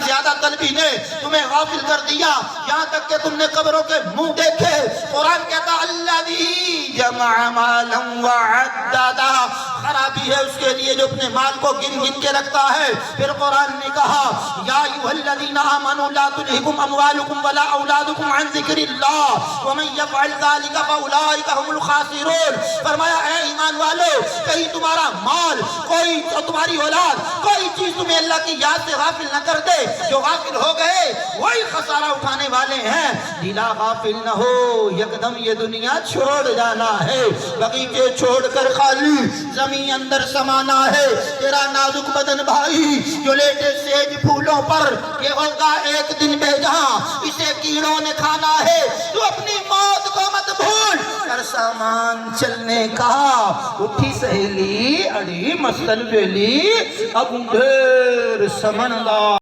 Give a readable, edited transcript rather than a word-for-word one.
زیادہ طلبی نے تمہیں غافل کر دیا یہاں تک کہ تم نے قبروں کے منہ دیکھے۔ قرآن کہتا الذی جمع مالا وعددا، خرابی ہے اس کے لیے جو اپنے مال کو گن گن کے رکھتا ہے۔ پھر قرآن نے کہا یا ایھا الذین آمنوا لا تلہکم اموالکم ولا اولادکم عن ذکر اللہ ومن یفعل ذلک فاولئک هم الخاسرون۔ فرمایا اے ایمان والو، کہیں تمہارا مال کوئی تمہاری اولاد کوئی چیز تمہیں اللہ کی یاد سے غافل نہ کر دے۔ جو غافل ہو گئے وہی خسارہ اٹھانے والے ہیں۔ لیلا غافل نہ ہو، یکدم یہ دنیا چھوڑ جانا ہے، بغیچے چھوڑ کر خالی زمین اندر سمانا ہے۔ تیرا نازک بدن بھائی جو لیٹے سیج پھولوں پر، یہ ہوگا ایک دن بے جہاں، اسے کیڑوں نے کھانا ہے۔ تو اپنی موت کو مت بھول کر سامان چلنے کا۔ اٹھی سہیلی اڑی مسل ویلی اب ڈھیر سمندر